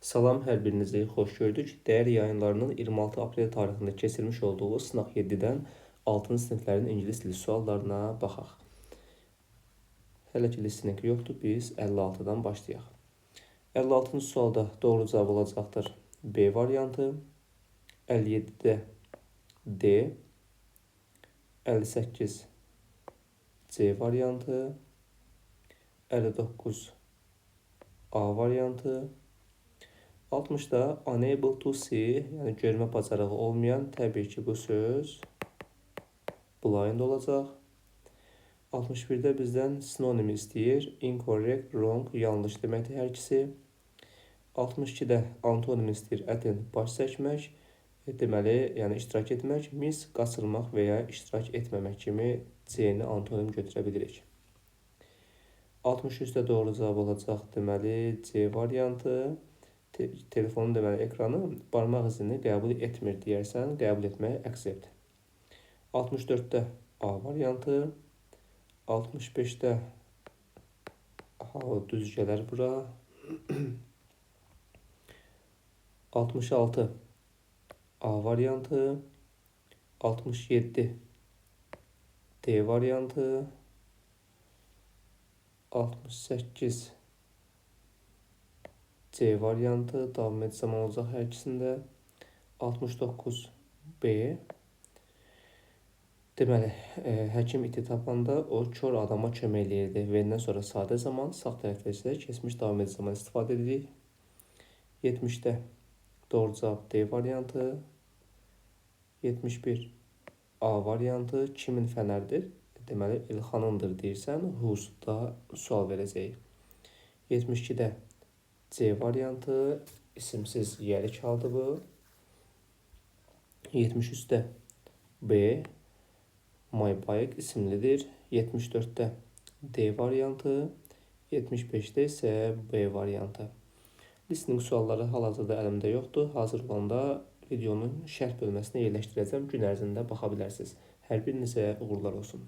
Salam, hər birinizi xoş gördük. Dəyər yayınlarının 26 aprel tarixində keçirilmiş olduğu sınaq 7-dən 6-cı siniflərin ingilis dili suallarına baxaq. Hələ ki listening yoxdur, biz 56-dan başlayaq. 56-cı sualda doğru cavab olacaqdır B variantı, 57-də D, 58 C variantı, 59 A variantı, 60-da unable to see, yəni görmə bacarığı olmayan, təbii ki bu söz blind olacaq. 61-də bizdən sinonim istəyir, incorrect, wrong, yanlış deməkdir hər ikisi. 62-də antonim istəyir, attend, baş çəkmək, deməli, yəni iştirak etmək, miss, qaçırmaq və ya iştirak etməmək kimi C-ni antonim götürə bilirik. 63-də doğru cavab olacaq, deməli C variantı. Telefonun deməli ekranı barmaq izini qəbul etmir deyərsən, qəbul etmək accept. 64-də A variantı, 65-də düz gələr bura. 66 A variantı, 67 D variantı, 68 C variantı, davam etsəm olacaq hər ikisində. 69 B. Deməli, həkim iti tapanda o kör adama kömək eləyirdi. V-dən sonra sadə zaman, sağ tərəfdə isə keçmiş davam edici zaman istifadə edirik. 70-də doğru cavab D variantı. 71 A variantı kimin fənərdir? Deməli, İlxanındır deyirsən, whose-da sual verəcəyik. 72-də C variantı, isimsiz yəlik haldır bu. 73-də B, my bike isimlidir. 74-də D variantı, 75-də isə B variantı. Listening sualları hal-hazırda əlimdə yoxdur. Hazır olanda videonun şərh bölməsinə yerləşdirəcəm. Gün ərzində baxa bilərsiniz. Hər birinizə uğurlar olsun.